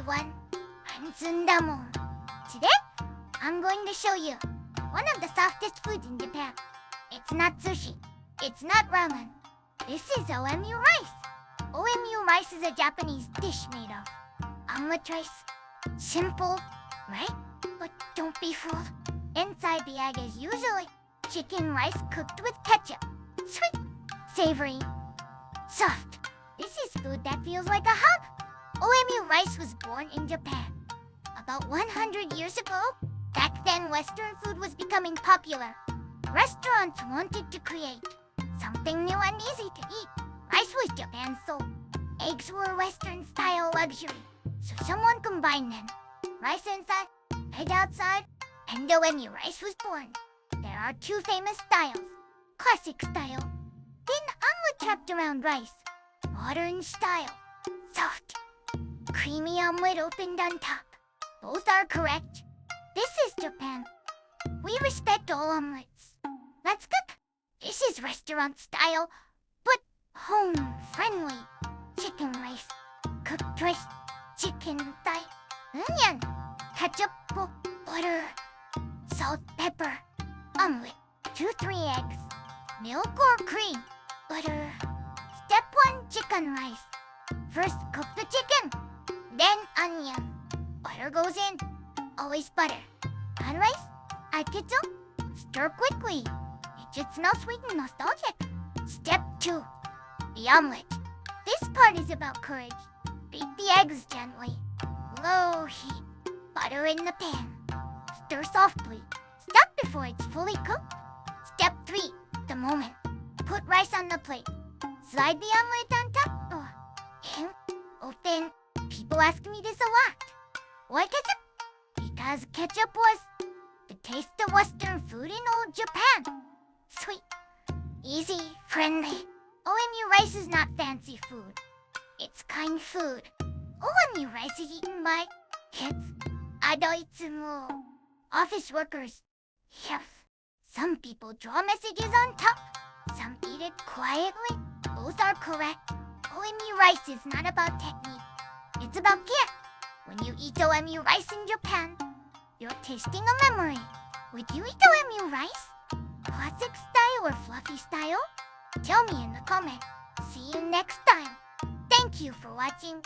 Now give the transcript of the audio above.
everyone, I'm Zundamon. Today, I'm going to show you one of the softest foods in Japan. It's not sushi. It's not ramen. This is OMU rice. OMU rice is a Japanese dish made of omelet rice. Simple, right? But don't be fooled. Inside the egg is usually chicken rice cooked with ketchup. Sweet, savory, soft. This is food that feels like a hug. OMU rice was born in Japan. About 100 years ago, back then Western food was becoming popular. Restaurants wanted to create something new and easy to eat. Rice was Japan's soul. Eggs were Western-style luxury. So someone combined them. Rice inside, egg outside, and OMU rice was born. There are two famous styles. Classic style, thin omelet wrapped around rice. Modern style, soft, creamy omelet opened on top. Both are correct. This is Japan. We respect all omelets. Let's cook. This is restaurant style, but home-friendly. Chicken rice, cooked rice, chicken thigh, onion, ketchup, butter, salt, pepper, omelet, 2-3 eggs, milk or cream, butter. Step 1, chicken rice. First, cook the chicken, then onion. Butter goes in, always butter. On rice, add ketchup, stir quickly. It should smell sweet and nostalgic. Step 2, the omelet. This part is about courage. Beat the eggs gently. Low heat. Butter in the pan. Stir softly. Stop before it's fully cooked. Step 3, the moment. Put rice on the plate. Slide the omelet on top. And open. People ask me this a lot. Why ketchup? Because ketchup was the taste of Western food in old Japan. Sweet, easy, friendly. OMU rice is not fancy food. It's kind food. OMU rice is eaten by kids, adults, office workers. Yes. Some people draw messages on top. Some eat it quietly. Both are correct. OMU rice is not about technique. It's about care. When you eat OMU rice in Japan, you're tasting a memory. Would you eat OMU rice? Classic style or fluffy style? Tell me in the comments. See you next time. Thank you for watching.